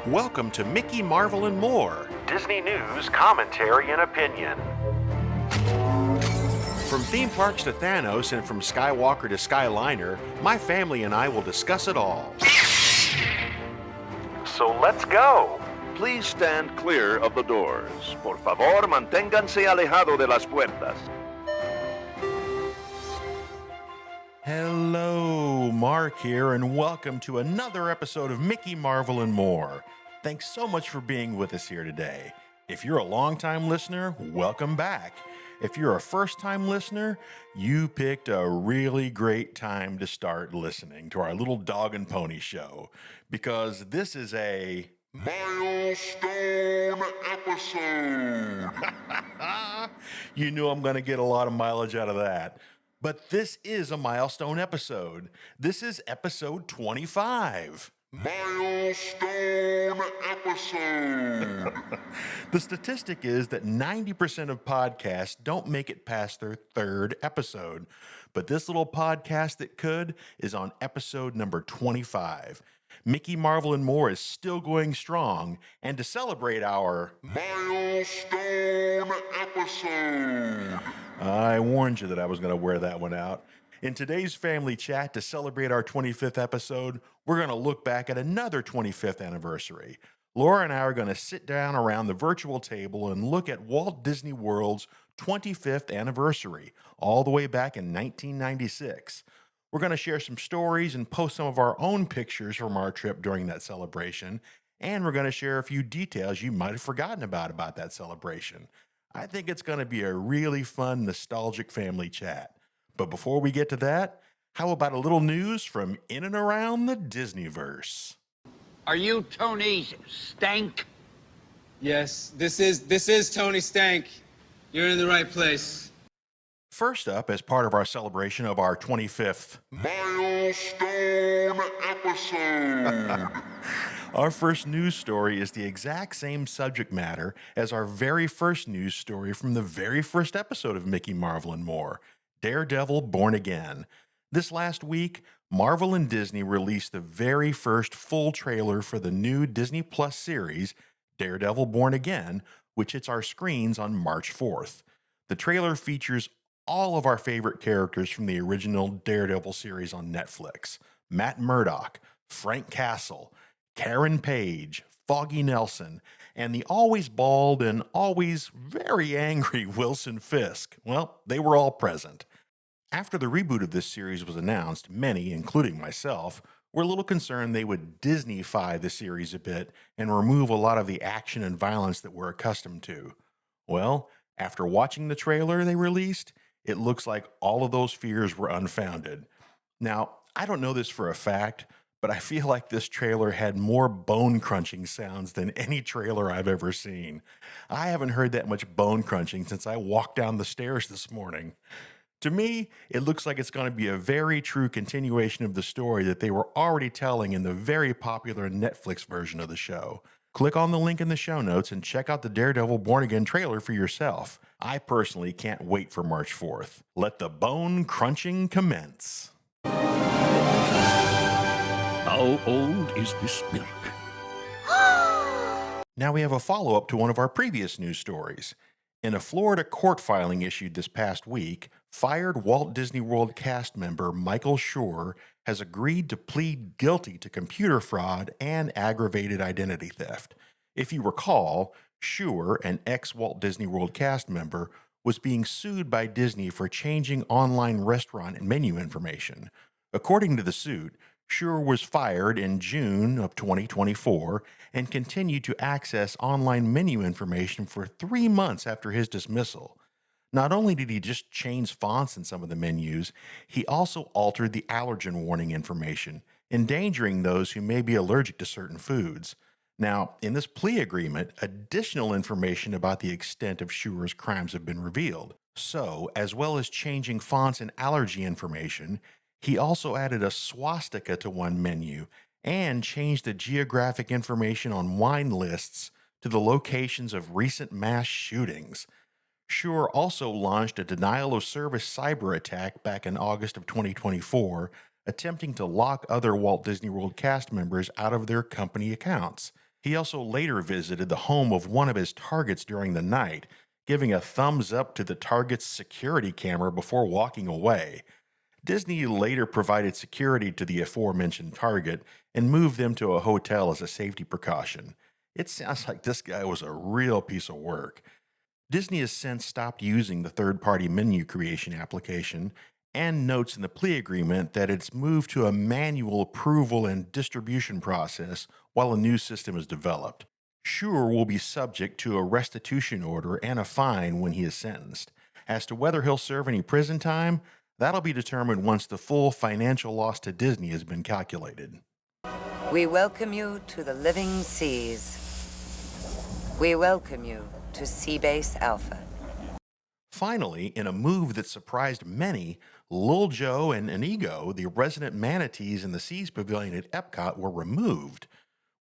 Welcome to Mickey, Marvel, and More, Disney news, commentary, and opinion. From theme parks to Thanos and from Skywalker to Skyliner, my family and I will discuss it all. So let's go! Please stand clear of the doors. Por favor, manténganse alejado de las puertas. Hello, Mark here, and welcome to another episode of Mickey, Marvel, and More. Thanks so much for being with us here today. If you're a long-time listener, welcome back. If you're a first-time listener, you picked a really great time to start listening to our little dog and pony show, because this is a milestone episode. You knew I'm going to get a lot of mileage out of that. But this is a milestone episode. This is episode 25. Milestone episode. The statistic is that 90% of podcasts don't make it past their third episode. But this little podcast that could is on episode number 25. Mickey, Marvel, and More is still going strong. And to celebrate our milestone episode, I warned you that I was going to wear that one out. In today's family chat, to celebrate our 25th episode, we're going to look back at another 25th anniversary. Laura and I are going to sit down around the virtual table and look at Walt Disney World's 25th anniversary, all the way back in 1996. We're going to share some stories and post some of our own pictures from our trip during that celebration, and we're going to share a few details you might have forgotten about that celebration. I think it's going to be a really fun, nostalgic family chat. But before we get to that, how about a little news from in and around the Disneyverse? Are you Tony Stank? Yes, this is Tony Stank. You're in the right place. First up, as part of our celebration of our 25th milestone episode, our first news story is the exact same subject matter as our very first news story from the very first episode of Mickey, Marvel, and More, Daredevil Born Again. This last week, Marvel and Disney released the very first full trailer for the new Disney Plus series, Daredevil Born Again, which hits our screens on March 4th. The trailer features all of our favorite characters from the original Daredevil series on Netflix: Matt Murdock, Frank Castle, Karen Page, Foggy Nelson, and the always bald and always very angry Wilson Fisk. Well, they were all present. After the reboot of this series was announced, many, including myself, were a little concerned they would Disney-fy the series a bit and remove a lot of the action and violence that we're accustomed to. Well, after watching the trailer they released, it looks like all of those fears were unfounded. Now, I don't know this for a fact, but I feel like this trailer had more bone-crunching sounds than any trailer I've ever seen. I haven't heard that much bone-crunching since I walked down the stairs this morning. To me, it looks like it's going to be a very true continuation of the story that they were already telling in the very popular Netflix version of the show. Click on the link in the show notes and check out the Daredevil Born Again trailer for yourself. I personally can't wait for March 4th. Let the bone-crunching commence. How old is this milk? Now we have a follow-up to one of our previous news stories. In a Florida court filing issued this past week, fired Walt Disney World cast member Michael Schur has agreed to plead guilty to computer fraud and aggravated identity theft. If you recall, Schur, an ex-Walt Disney World cast member, was being sued by Disney for changing online restaurant and menu information. According to the suit, Schur was fired in June of 2024 and continued to access online menu information for 3 months after his dismissal. Not only did he just change fonts in some of the menus, he also altered the allergen warning information, endangering those who may be allergic to certain foods. Now, in this plea agreement, additional information about the extent of Schur's crimes have been revealed. So, as well as changing fonts and allergy information, he also added a swastika to one menu and changed the geographic information on wine lists to the locations of recent mass shootings. Schur also launched a denial of service cyber attack back in August of 2024, attempting to lock other Walt Disney World cast members out of their company accounts. He also later visited the home of one of his targets during the night, giving a thumbs up to the target's security camera before walking away. Disney later provided security to the aforementioned target and moved them to a hotel as a safety precaution. It sounds like this guy was a real piece of work. Disney has since stopped using the third-party menu creation application and notes in the plea agreement that it's moved to a manual approval and distribution process while a new system is developed. Schur will be subject to a restitution order and a fine when he is sentenced. As to whether he'll serve any prison time, that'll be determined once the full financial loss to Disney has been calculated. We welcome you to the living seas. We welcome you to Seabase Alpha. Finally, in a move that surprised many, Lil Joe and Inigo, the resident manatees in the Seas Pavilion at Epcot, were removed.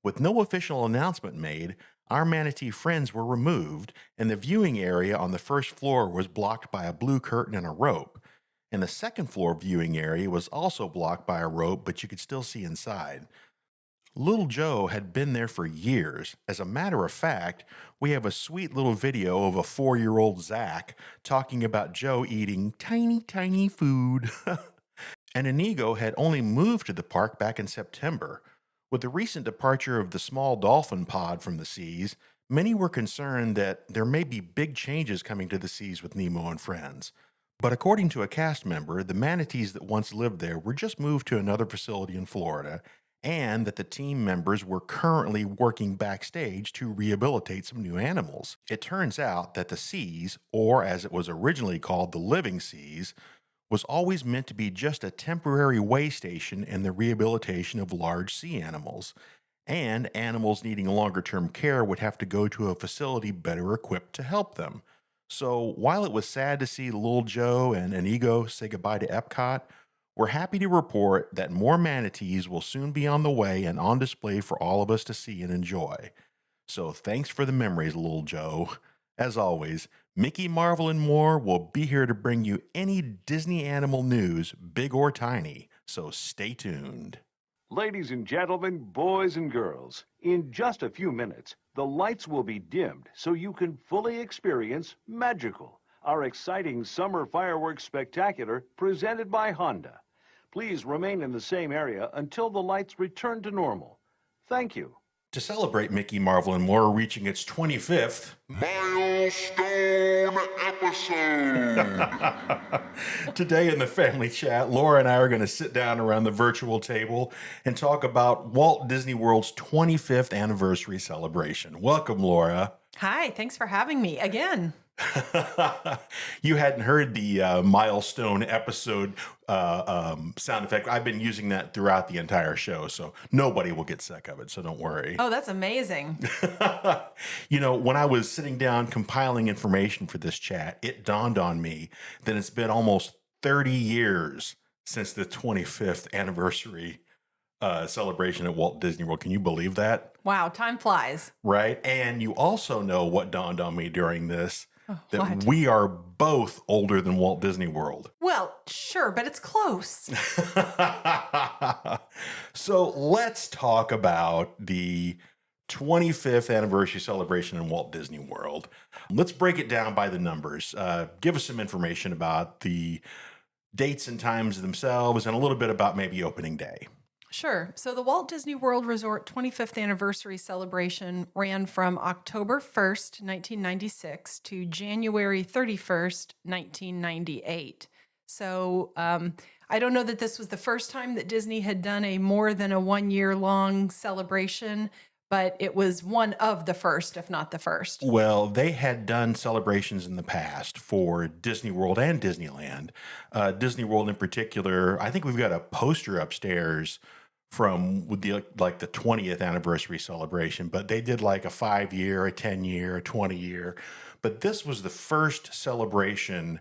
With no official announcement made, our manatee friends were removed, and the viewing area on the first floor was blocked by a blue curtain and a rope. And the second floor viewing area was also blocked by a rope, but you could still see inside. Little Joe had been there for years. As a matter of fact, we have a sweet little video of a 4-year-old Zach talking about Joe eating tiny, tiny food. And Inigo had only moved to the park back in September. With the recent departure of the small dolphin pod from the seas, many were concerned that there may be big changes coming to the seas with Nemo and friends. But according to a cast member, the manatees that once lived there were just moved to another facility in Florida, and that the team members were currently working backstage to rehabilitate some new animals. It turns out that the seas, or as it was originally called, the living seas, was always meant to be just a temporary way station in the rehabilitation of large sea animals, and animals needing longer-term care would have to go to a facility better equipped to help them. So while it was sad to see Lil Joe and Inigo say goodbye to Epcot, we're happy to report that more manatees will soon be on the way and on display for all of us to see and enjoy. So thanks for the memories, Lil Joe. As always, Mickey, Marvel, and more will be here to bring you any Disney animal news, big or tiny, so stay tuned. Ladies and gentlemen, boys and girls, in just a few minutes, the lights will be dimmed so you can fully experience Magical, our exciting summer fireworks spectacular presented by Honda. Please remain in the same area until the lights return to normal. Thank you. To celebrate Mickey, Marvel, and More reaching its 25th milestone episode. Today in the family chat, Laura and I are going to sit down around the virtual table and talk about Walt Disney World's 25th anniversary celebration. Welcome, Laura. Hi, thanks for having me again. You hadn't heard the milestone episode sound effect. I've been using that throughout the entire show, so nobody will get sick of it, so don't worry. Oh, that's amazing. You know, when I was sitting down compiling information for this chat, it dawned on me that it's been almost 30 years since the 25th anniversary celebration at Walt Disney World. Can you believe that? Wow, time flies. Right? And you also know what dawned on me during this, that what? we are both older than Walt Disney World. Well, sure, but it's close. So let's talk about the 25th anniversary celebration in Walt Disney World. Let's break it down by the numbers. Give us some information about the dates and times themselves and a little bit about maybe opening day. Sure. So the Walt Disney World Resort 25th anniversary celebration ran from October 1st, 1996 to January 31st, 1998. So I don't know that this was the first time that Disney had done a more than a 1 year long celebration, but it was one of the first, if not the first. Well, they had done celebrations in the past for Disney World and Disneyland. Disney World in particular, I think we've got a poster upstairs from the 20th anniversary celebration, but they did like a 5-year, a 10-year, a 20-year. But this was the first celebration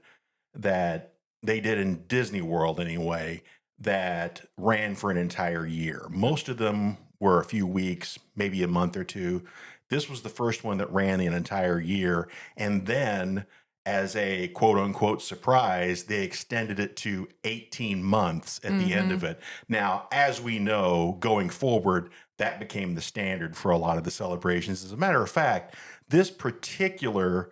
that they did in Disney World anyway that ran for an entire year. Most of them were a few weeks, maybe a month or two. This was the first one that ran an entire year. And then as a quote unquote surprise, they extended it to 18 months at the end of it. Now, as we know, going forward, that became the standard for a lot of the celebrations. As a matter of fact, this particular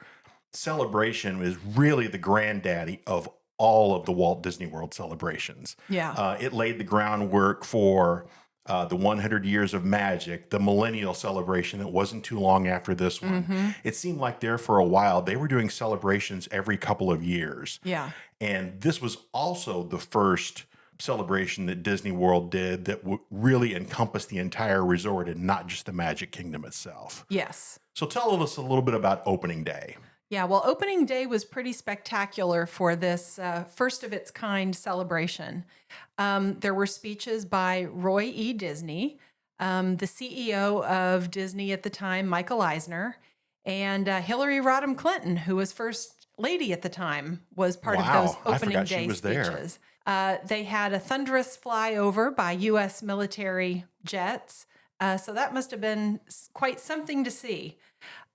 celebration is really the granddaddy of all of the Walt Disney World celebrations. Yeah. It laid the groundwork for the 100 Years of Magic, the Millennial Celebration that wasn't too long after this one. It seemed like there for a while, they were doing celebrations every couple of years. Yeah. And this was also the first celebration that Disney World did that really encompassed the entire resort and not just the Magic Kingdom itself. Yes. So tell us a little bit about opening day. Yeah, well, opening day was pretty spectacular for this first of its kind celebration. There were speeches by Roy E. Disney, the CEO of Disney at the time, Michael Eisner, and Hillary Rodham Clinton, who was first lady at the time, was part of those I opening forgot she day was there. speeches. They had a thunderous flyover by U.S. military jets, so that must have been quite something to see.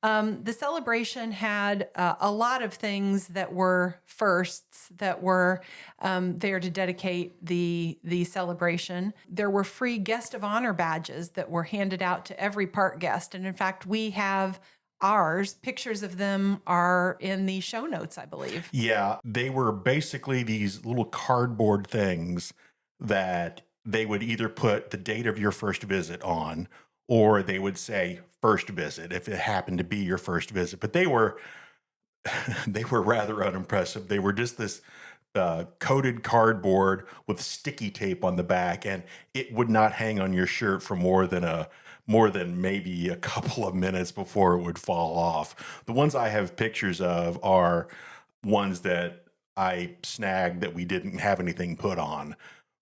The celebration had a lot of things that were firsts that were there to dedicate the celebration. There were free guest of honor badges that were handed out to every park guest. And in fact, we have ours. Pictures of them are in the show notes, I believe. Yeah, they were basically these little cardboard things that they would either put the date of your first visit on, or they would say first visit if it happened to be your first visit. But they were rather unimpressive. They were just this coated cardboard with sticky tape on the back, and it would not hang on your shirt for more than maybe a couple of minutes before it would fall off. The ones I have pictures of are ones that I snagged that we didn't have anything put on.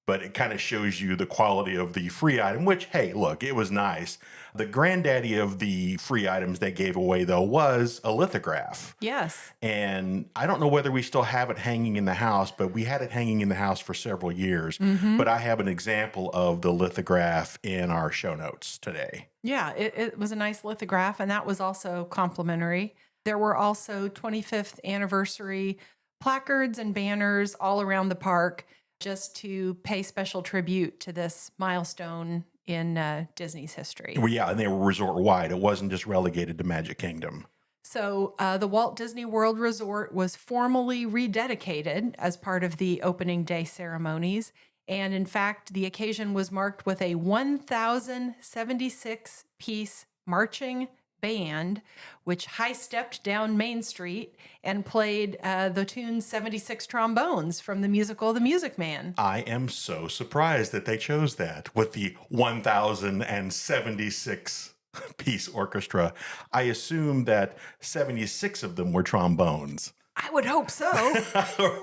But it kind of shows you the quality of the free item, which, hey, look, it was nice. The granddaddy of the free items they gave away, though, was a lithograph. Yes. And I don't know whether we still have it hanging in the house, but we had it hanging in the house for several years. But I have an example of the lithograph in our show notes today. Yeah, it was a nice lithograph, and that was also complimentary. There were also 25th anniversary placards and banners all around the park, just to pay special tribute to this milestone in Disney's history. Well, yeah, and they were resort-wide. It wasn't just relegated to Magic Kingdom. So the Walt Disney World Resort was formally rededicated as part of the opening day ceremonies. And in fact, the occasion was marked with a 1,076-piece marching band, which high-stepped down Main Street and played the tune 76 Trombones from the musical The Music Man. I am so surprised that they chose that with the 1,076-piece orchestra. I assume that 76 of them were trombones. I would hope so.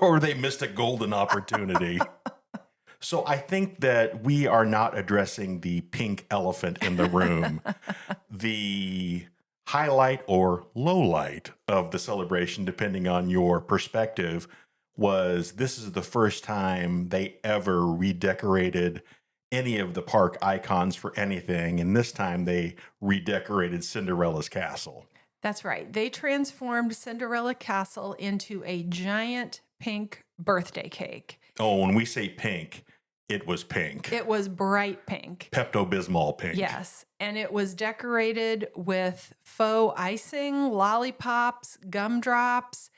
Or they missed a golden opportunity. So I think that we are not addressing the pink elephant in the room. The highlight or low light of the celebration, depending on your perspective, was this is the first time they ever redecorated any of the park icons for anything. And this time they redecorated Cinderella's castle. That's right. They transformed Cinderella Castle into a giant pink birthday cake. Oh, when we say pink, it was pink. It was bright pink. Pepto-Bismol pink. Yes. And it was decorated with faux icing, lollipops, gumdrops.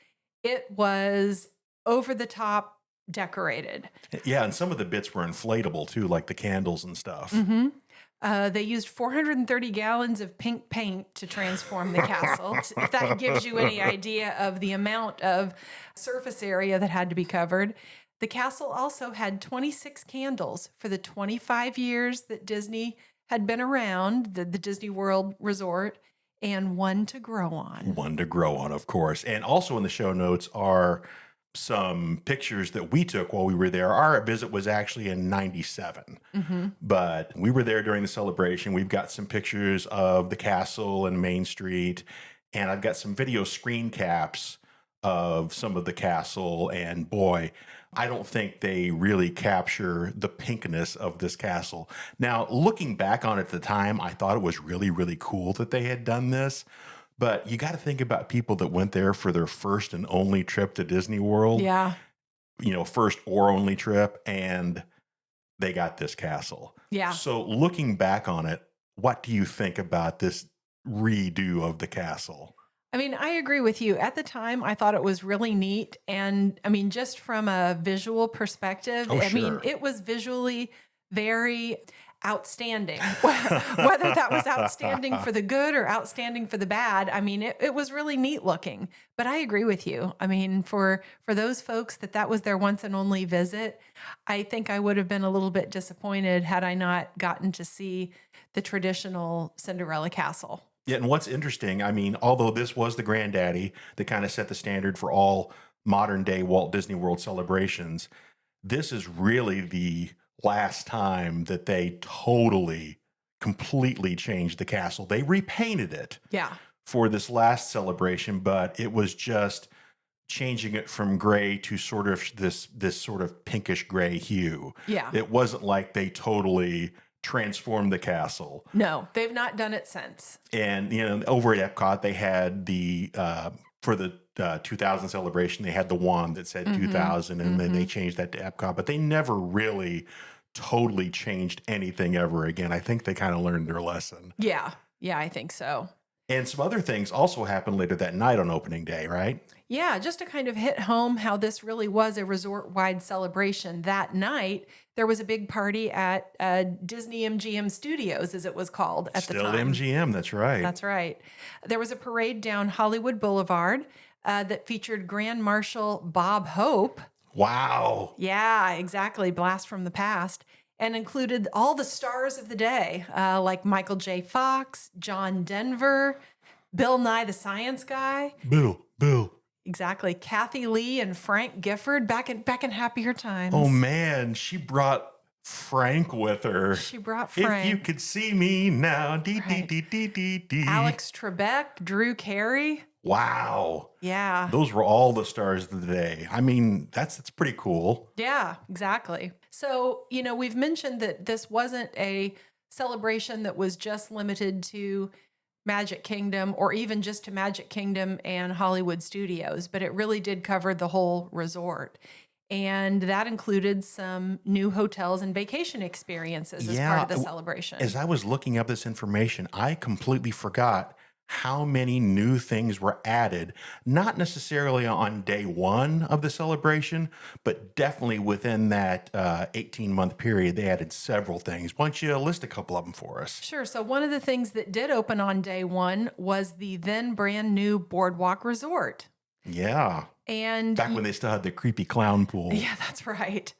It was over the top decorated. Yeah, and some of the bits were inflatable too, like the candles and stuff. They used 430 gallons of pink paint to transform the castle. If that gives you any idea of the amount of surface area that had to be covered. The castle also had 26 candles for the 25 years that Disney had been around, the Disney World Resort, and one to grow on. One to grow on, of course. And also in the show notes are some pictures that we took while we were there. Our visit was actually in 97, but we were there during the celebration. We've got some pictures of the castle and Main Street, and I've got some video screen caps of some of the castle, and boy, I don't think they really capture the pinkness of this castle. Now, looking back on it at the time, I thought it was really, really cool that they had done this. But you got to think about people that went there for their first and only trip to Disney World. Yeah. First or only trip, and they got this castle. Yeah. So looking back on it, what do you think about this redo of the castle? I mean, I agree with you. At the time, I thought it was really neat. And I mean, just from a visual perspective, Oh, I mean, sure. it was visually very outstanding. Whether that was outstanding for the good or outstanding for the bad, I mean, it was really neat looking. But I agree with you. I mean, for those folks that was their once and only visit, I think I would have been a little bit disappointed had I not gotten to see the traditional Cinderella castle. Yeah, and what's interesting, I mean, although this was the granddaddy that kind of set the standard for all modern day Walt Disney World celebrations, this is really the last time that they completely changed the castle. They repainted it for this last celebration, but it was just changing it from gray to sort of this sort of pinkish gray hue. Yeah. It wasn't like they totally transformed the castle. No, they've not done it since. And, over at Epcot, they had for the 2000 celebration, they had the wand that said 2000, and then they changed that to Epcot, but they never really totally changed anything ever again. I think they kind of learned their lesson. Yeah. Yeah, I think so. And some other things also happened later that night on opening day, right? Yeah, just to kind of hit home how this really was a resort-wide celebration. That night, there was a big party at Disney MGM Studios, as it was called at the time. Still MGM, that's right. That's right. There was a parade down Hollywood Boulevard that featured Grand Marshal Bob Hope. Wow. Yeah, exactly. Blast from the past. And included all the stars of the day, like Michael J. Fox, John Denver, Bill Nye the Science Guy. Bill. Exactly. Kathy Lee and Frank Gifford back in happier times. Oh, man. She brought Frank with her. She brought Frank. If you could see me now. Alex Trebek, Drew Carey. Wow. Yeah. Those were all the stars of the day. I mean, that's pretty cool. Yeah, exactly. So, we've mentioned that this wasn't a celebration that was just limited to Magic Kingdom or even just to Magic Kingdom and Hollywood Studios, but it really did cover the whole resort. And that included some new hotels and vacation experiences as part of the celebration. As I was looking up this information, I completely forgot how many new things were added, not necessarily on day one of the celebration, but definitely within that 18-month period, they added several things. Why don't you list a couple of them for us? Sure. So one of the things that did open on day one was the then brand new Boardwalk Resort. Yeah. And back when they still had the creepy clown pool. Yeah, that's right.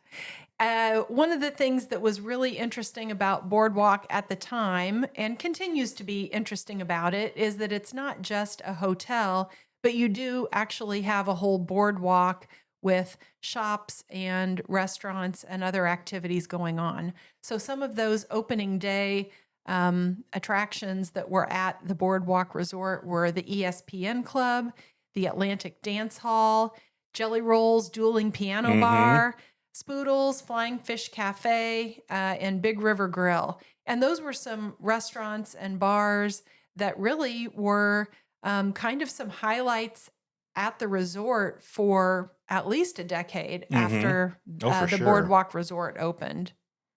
One of the things that was really interesting about Boardwalk at the time, and continues to be interesting about it, is that it's not just a hotel, but you do actually have a whole boardwalk with shops and restaurants and other activities going on. So some of those opening day attractions that were at the Boardwalk Resort were the ESPN Club, the Atlantic Dance Hall, Jelly Roll's Dueling Piano Bar, Spoodles, Flying Fish Cafe, and Big River Grill. And those were some restaurants and bars that really were kind of some highlights at the resort for at least a decade after the Boardwalk Resort opened.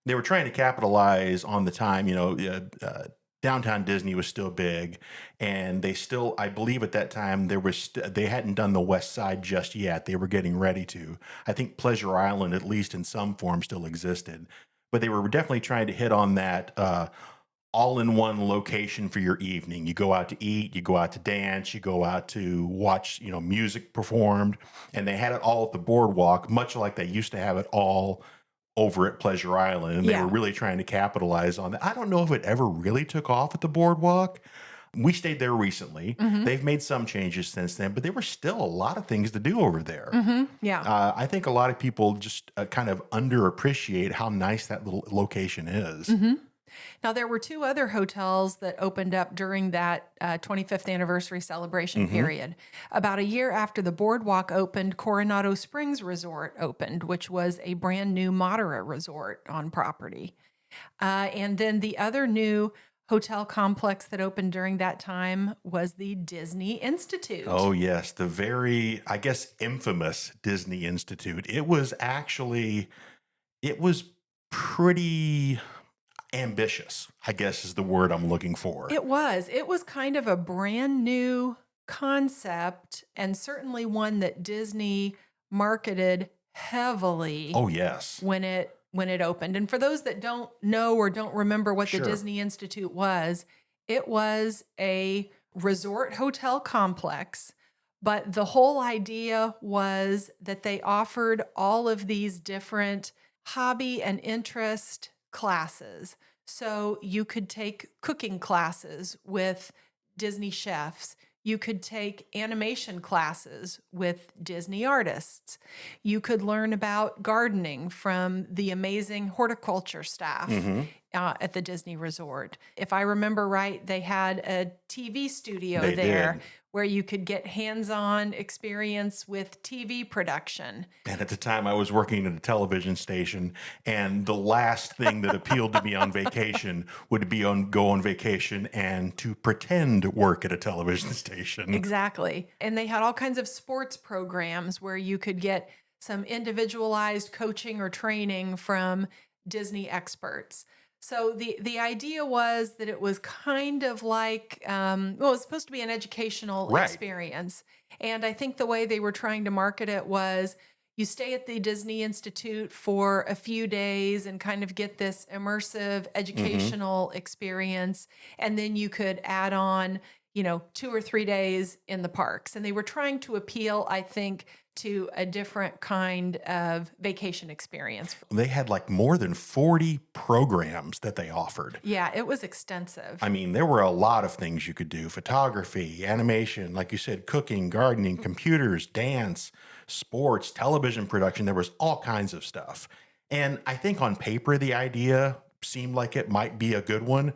They were trying to capitalize on the time, downtown Disney was still big, and they still, I believe at that time, they hadn't done the West Side just yet. They were getting ready to. I think Pleasure Island, at least in some form, still existed. But they were definitely trying to hit on that all-in-one location for your evening. You go out to eat, you go out to dance, you go out to watch, music performed, and they had it all at the boardwalk, much like they used to have it all over at Pleasure Island, and they were really trying to capitalize on that. I don't know if it ever really took off at the boardwalk. We stayed there recently. They've made some changes since then, but there were still a lot of things to do over there. Yeah. I think a lot of people just kind of underappreciate how nice that little location is. Now, there were two other hotels that opened up during that 25th anniversary celebration period. About a year after the Boardwalk opened, Coronado Springs Resort opened, which was a brand new moderate resort on property. And then the other new hotel complex that opened during that time was the Disney Institute. Oh, yes. The very, I guess, infamous Disney Institute. It was pretty ambitious, I guess is the word I'm looking for. It was. It was kind of a brand new concept, and certainly one that Disney marketed heavily Oh, yes. when it opened. And for those that don't know or don't remember what the Sure. Disney Institute was, it was a resort hotel complex, but the whole idea was that they offered all of these different hobby and interest classes. So you could take cooking classes with Disney chefs. You could take animation classes with Disney artists. You could learn about gardening from the amazing horticulture staff at the Disney Resort. If I remember right, they had a TV studio They there did. where you could get hands-on experience with TV production. And at the time, I was working at a television station, and the last thing that appealed to me on vacation would be go on vacation and to pretend work at a television station. Exactly. And they had all kinds of sports programs where you could get some individualized coaching or training from Disney experts. So the idea was that it was kind of like, it was supposed to be an educational Right. experience. And I think the way they were trying to market it was you stay at the Disney Institute for a few days and kind of get this immersive educational experience. And then you could add on, 2 or 3 days in the parks. And they were trying to appeal, I think, to a different kind of vacation experience. They had like more than 40 programs that they offered. Yeah, it was extensive. I mean, there were a lot of things you could do: photography, animation, like you said, cooking, gardening, computers, dance, sports, television production. There was all kinds of stuff. And I think on paper, the idea seemed like it might be a good one.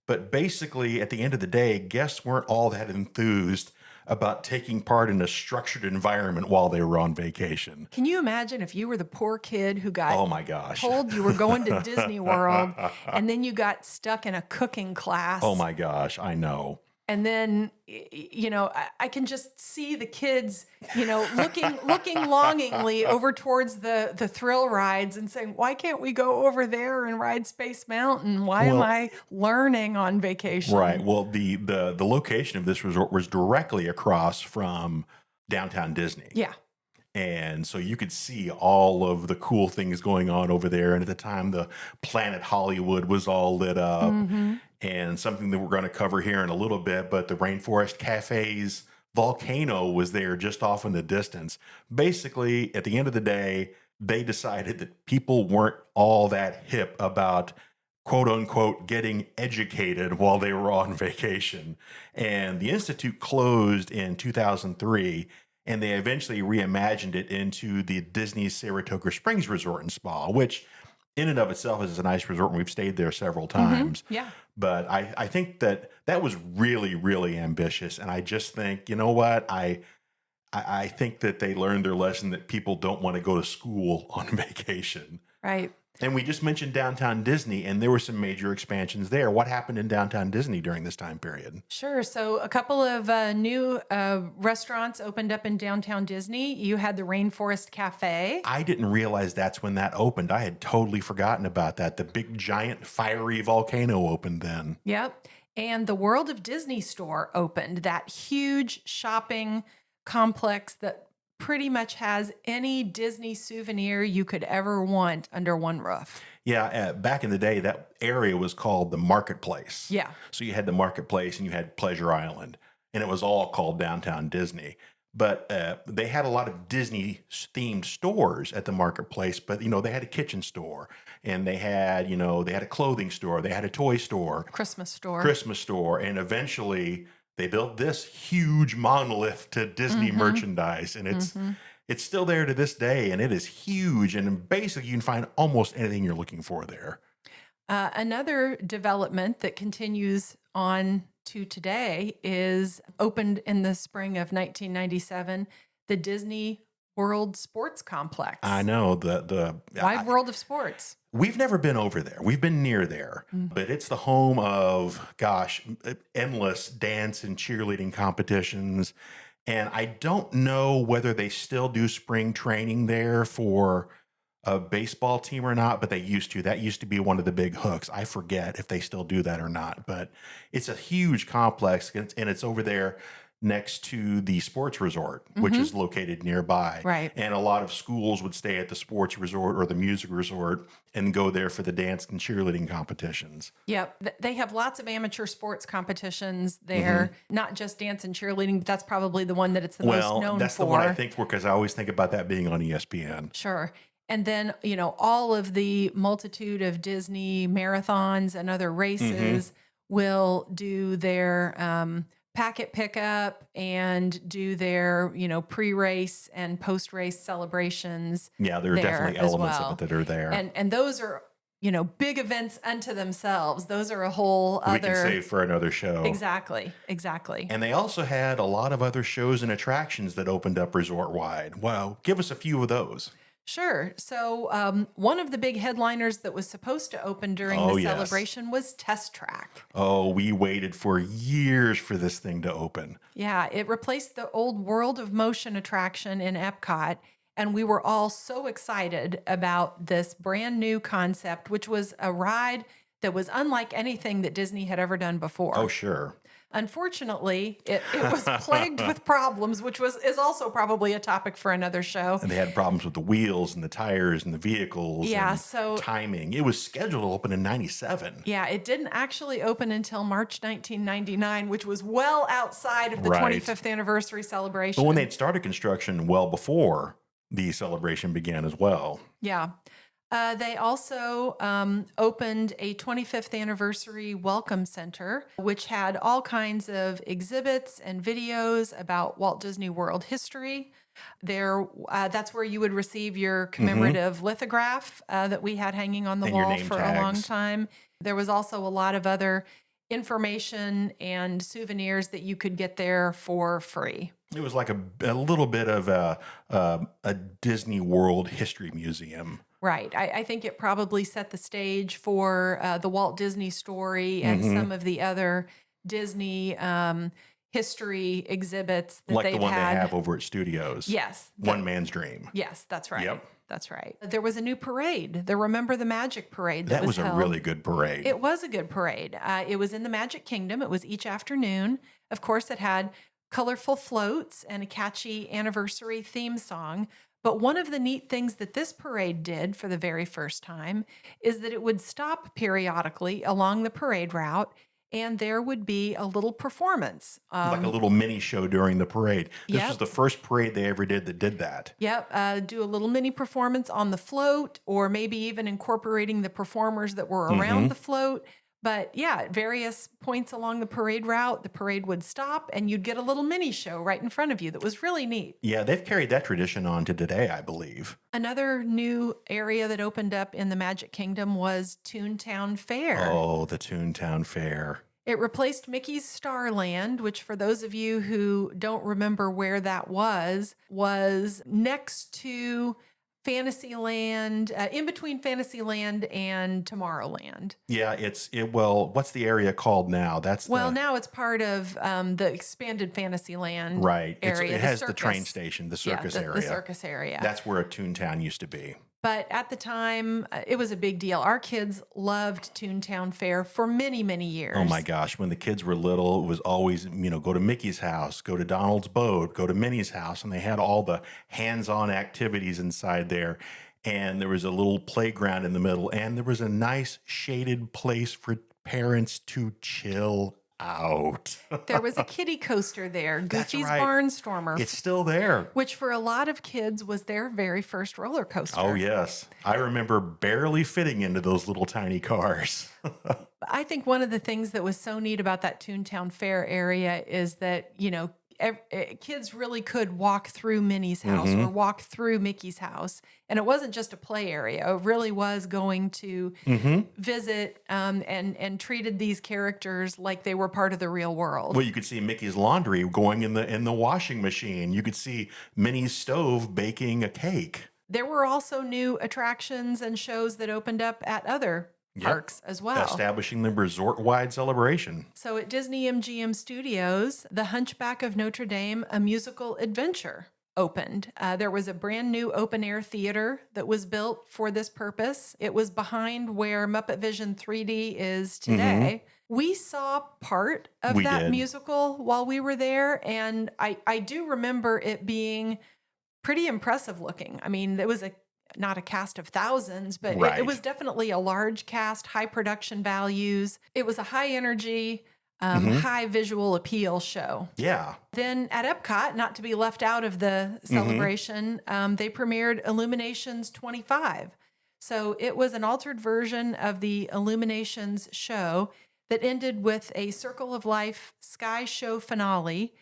But basically, at the end of the day, guests weren't all that enthused about taking part in a structured environment while they were on vacation. Can you imagine if you were the poor kid who got Oh my gosh. told you were going to Disney World and then you got stuck in a cooking class? Oh my gosh, I know. And then, I can just see the kids, looking longingly over towards the thrill rides and saying, why can't we go over there and ride Space Mountain? Why am Well- I learning on vacation? Right. Well, the location of this resort was directly across from downtown Disney. Yeah. And so you could see all of the cool things going on over there. And at the time, the Planet Hollywood was all lit up. And something that we're going to cover here in a little bit, but the Rainforest Cafe's volcano was there just off in the distance. Basically, at the end of the day, they decided that people weren't all that hip about quote unquote getting educated while they were on vacation. And the Institute closed in 2003. And they eventually reimagined it into the Disney Saratoga Springs Resort and Spa, which in and of itself is a nice resort, and we've stayed there several times. Yeah. But I think that was really, really ambitious. And I just think, you know what? I think that they learned their lesson that people don't want to go to school on vacation. Right. And we just mentioned downtown Disney, and there were some major expansions there. What happened in downtown Disney during this time period? Sure. So a couple of new restaurants opened up in downtown Disney. You had the Rainforest Cafe. I didn't realize that's when that opened. I had totally forgotten about that. The big, giant, fiery volcano opened then. Yep. And the World of Disney store opened, that huge shopping complex that pretty much has any Disney souvenir you could ever want under one roof. Yeah, back in the day, that area was called the Marketplace. Yeah. So you had the Marketplace and you had Pleasure Island, and it was all called Downtown Disney. But they had a lot of Disney-themed stores at the Marketplace, but, they had a kitchen store, and they had a clothing store, they had a toy store. Christmas store. And eventually they built this huge monolith to Disney merchandise, and it's still there to this day, and it is huge. And basically, you can find almost anything you're looking for there. Another development that continues on to today is opened in the spring of 1997, the Disney World Sports Complex. I know the Wide World of Sports. We've never been over there. We've been near there, but it's the home of, gosh, endless dance and cheerleading competitions. And I don't know whether they still do spring training there for a baseball team or not, but they used to. That used to be one of the big hooks. I forget if they still do that or not, but it's a huge complex, and it's over there next to the sports resort, which is located nearby. Right. And a lot of schools would stay at the sports resort or the music resort and go there for the dance and cheerleading competitions. Yep. They have lots of amateur sports competitions there, not just dance and cheerleading, but that's probably the one that it's the most known for. Well, that's the one I think for, because I always think about that being on ESPN. Sure. And then, all of the multitude of Disney marathons and other races will do their packet pickup and do their, pre-race and post-race celebrations. Yeah, there are definitely elements of it that are there. And those are, big events unto themselves. Those are a whole other... We can save for another show. Exactly. And they also had a lot of other shows and attractions that opened up resort-wide. Wow. Give us a few of those. Sure. So one of the big headliners that was supposed to open during the celebration was Test Track. Oh, we waited for years for this thing to open. Yeah, it replaced the old World of Motion attraction in Epcot, and we were all so excited about this brand new concept, which was a ride that was unlike anything that Disney had ever done before. Oh, sure. Unfortunately, it was plagued with problems, which is also probably a topic for another show. And they had problems with the wheels and the tires and the vehicles and timing. It was scheduled to open in 97. Yeah, it didn't actually open until March 1999, which was well outside of the 25th anniversary celebration. But when they'd started construction well before the celebration began as well. Yeah. They also opened a 25th anniversary welcome center, which had all kinds of exhibits and videos about Walt Disney World history. That's where you would receive your commemorative lithograph that we had hanging on the wall for a long time. There was also a lot of other information and souvenirs that you could get there for free. It was like a little bit of a Disney World history museum. Right. I think it probably set the stage for the Walt Disney story and some of the other Disney history exhibits that they've had. Like the one they have over at Studios. Yes. One Man's Dream. Yes, that's right. Yep. That's right. There was a new parade, the Remember the Magic parade that was held. A really good parade. It was a good parade. It was in the Magic Kingdom. It was each afternoon. Of course, it had colorful floats and a catchy anniversary theme song. But one of the neat things that this parade did for the very first time is that it would stop periodically along the parade route, and there would be a little performance. Like a little mini show during the parade. This was the first parade they ever did that did that. Yep. Do a little mini performance on the float, or maybe even incorporating the performers that were around the float. But yeah, at various points along the parade route, the parade would stop and you'd get a little mini show right in front of you that was really neat. Yeah, they've carried that tradition on to today, I believe. Another new area that opened up in the Magic Kingdom was Toontown Fair. Oh, the Toontown Fair. It replaced Mickey's Starland, which for those of you who don't remember where that was next to Fantasyland, in between Fantasyland and Tomorrowland. Yeah, well, what's the area called now? Now it's part of the expanded Fantasyland area. It has the train station, the circus area. The circus area. That's where a Toontown used to be. But at the time, it was a big deal. Our kids loved Toontown Fair for many, many years. Oh my gosh. When the kids were little, it was always, go to Mickey's house, go to Donald's boat, go to Minnie's house. And they had all the hands-on activities inside there. And there was a little playground in the middle. And there was a nice shaded place for parents to chill out. There was a kiddie coaster there, Goofy's Barnstormer. It's still there. Which for a lot of kids was their very first roller coaster. Oh, yes. I remember barely fitting into those little tiny cars. I think one of the things that was so neat about that Toontown Fair area is that, kids really could walk through Minnie's house or walk through Mickey's house. And it wasn't just a play area. It really was going to visit and treated these characters like they were part of the real world. Well, you could see Mickey's laundry going in the washing machine. You could see Minnie's stove baking a cake. There were also new attractions and shows that opened up at other parks as well. Establishing the resort-wide celebration. So at Disney MGM Studios, The Hunchback of Notre Dame, a musical adventure, opened. There was a brand new open-air theater that was built for this purpose. It was behind where Muppet Vision 3D is today. We saw part of that musical while we were there, and I do remember it being pretty impressive looking. I mean, it was not a cast of thousands, but it was definitely a large cast, high production values. It was a high energy, high visual appeal show. Yeah. Then at Epcot, not to be left out of the celebration, they premiered Illuminations 25. So it was an altered version of the Illuminations show that ended with a Circle of Life Sky Show finale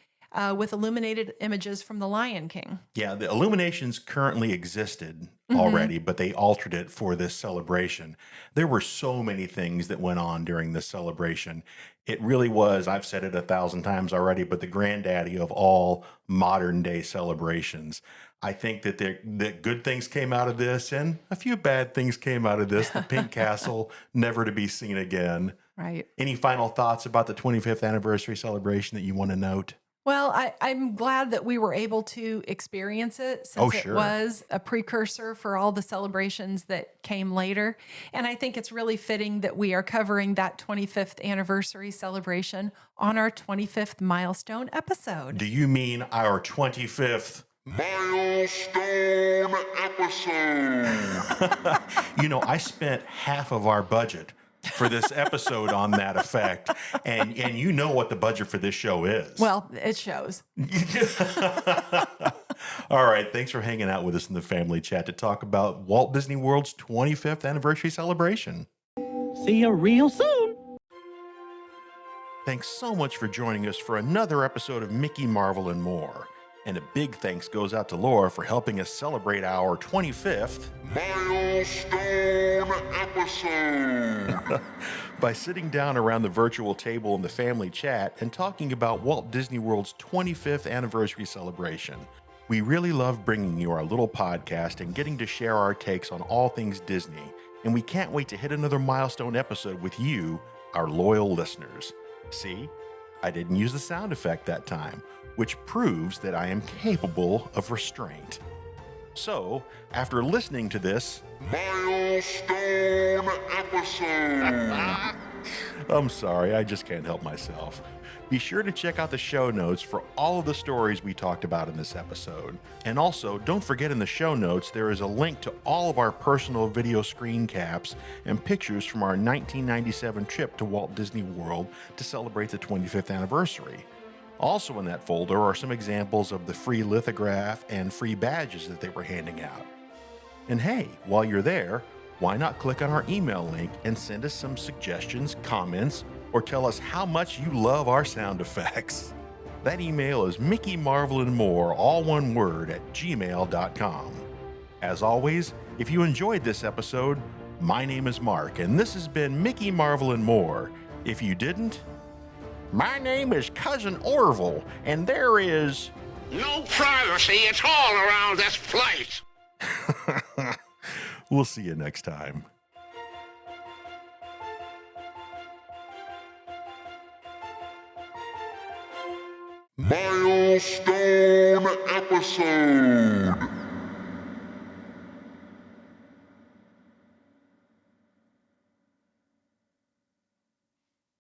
with illuminated images from The Lion King. Yeah, the Illuminations currently existed already, but they altered it for this celebration. There were so many things that went on during this celebration. It really was, I've said it 1,000 times already, but the granddaddy of all modern day celebrations. I think that that good things came out of this and a few bad things came out of this. The Pink Castle, never to be seen again. Right. Any final thoughts about the 25th anniversary celebration that you want to note? Well, I'm glad that we were able to experience it since it was a precursor for all the celebrations that came later. And I think it's really fitting that we are covering that 25th anniversary celebration on our 25th milestone episode. Do you mean our 25th milestone episode? You know, I spent half of our budget for this episode on that effect. And you know what the budget for this show is. Well, it shows. All right. Thanks for hanging out with us in the family chat to talk about Walt Disney World's 25th anniversary celebration. See you real soon. Thanks so much for joining us for another episode of Mickey, Marvel, and More. And a big thanks goes out to Laura for helping us celebrate our 25th milestone episode by sitting down around the virtual table in the family chat and talking about Walt Disney World's 25th anniversary celebration. We really love bringing you our little podcast and getting to share our takes on all things Disney, and we can't wait to hit another milestone episode with you, our loyal listeners. See, I didn't use the sound effect that time, which proves that I am capable of restraint. So, after listening to this milestone episode, I'm sorry, I just can't help myself. Be sure to check out the show notes for all of the stories we talked about in this episode. And also, don't forget in the show notes, there is a link to all of our personal video screen caps and pictures from our 1997 trip to Walt Disney World to celebrate the 25th anniversary. Also in that folder are some examples of the free lithograph and free badges that they were handing out. And hey, while you're there, why not click on our email link and send us some suggestions, comments, or tell us how much you love our sound effects. That email is mickeymarvelandmore, all one word, @gmail.com. As always, if you enjoyed this episode, my name is Mark, and this has been Mickey, Marvel, and More. If you didn't, my name is Cousin Orville, and there is No privacy, it's all around this place. We'll see you next time. Milestone episode.